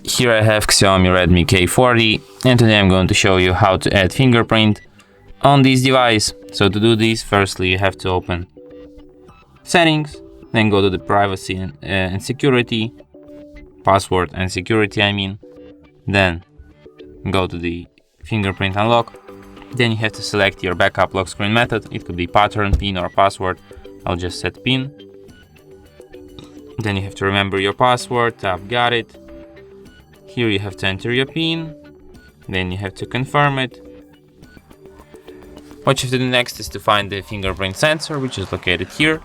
Here I have XIAOMI Redmi K40, and today I'm going to show you how to add fingerprint on this device. So to do this, firstly you have to open Settings, then go to the Privacy and Security, Password and Security I mean, then go to the Fingerprint Unlock, then you have to select your backup lock screen method. It could be pattern, PIN or password. I'll just set PIN. Then you have to remember your password, tap Got It. Here you have to enter your PIN, then you have to confirm it. What you have to do next is to find the fingerprint sensor, which is located here,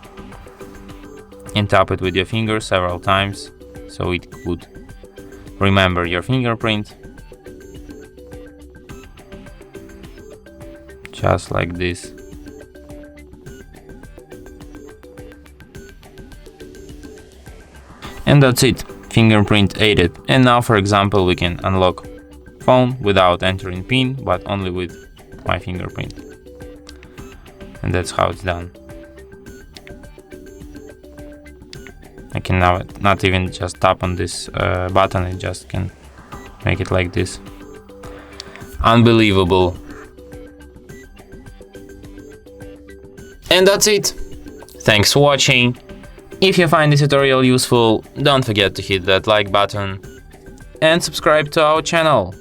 and tap it with your finger several times so it would remember your fingerprint. Just like this. And that's it. Fingerprint aided. And now, for example, we can unlock phone without entering PIN, but only with my fingerprint. And that's how it's done. I can now not even just tap on this button, I just can make it like this. Unbelievable. And that's it. Thanks for watching. If you find this tutorial useful, don't forget to hit that like button and subscribe to our channel.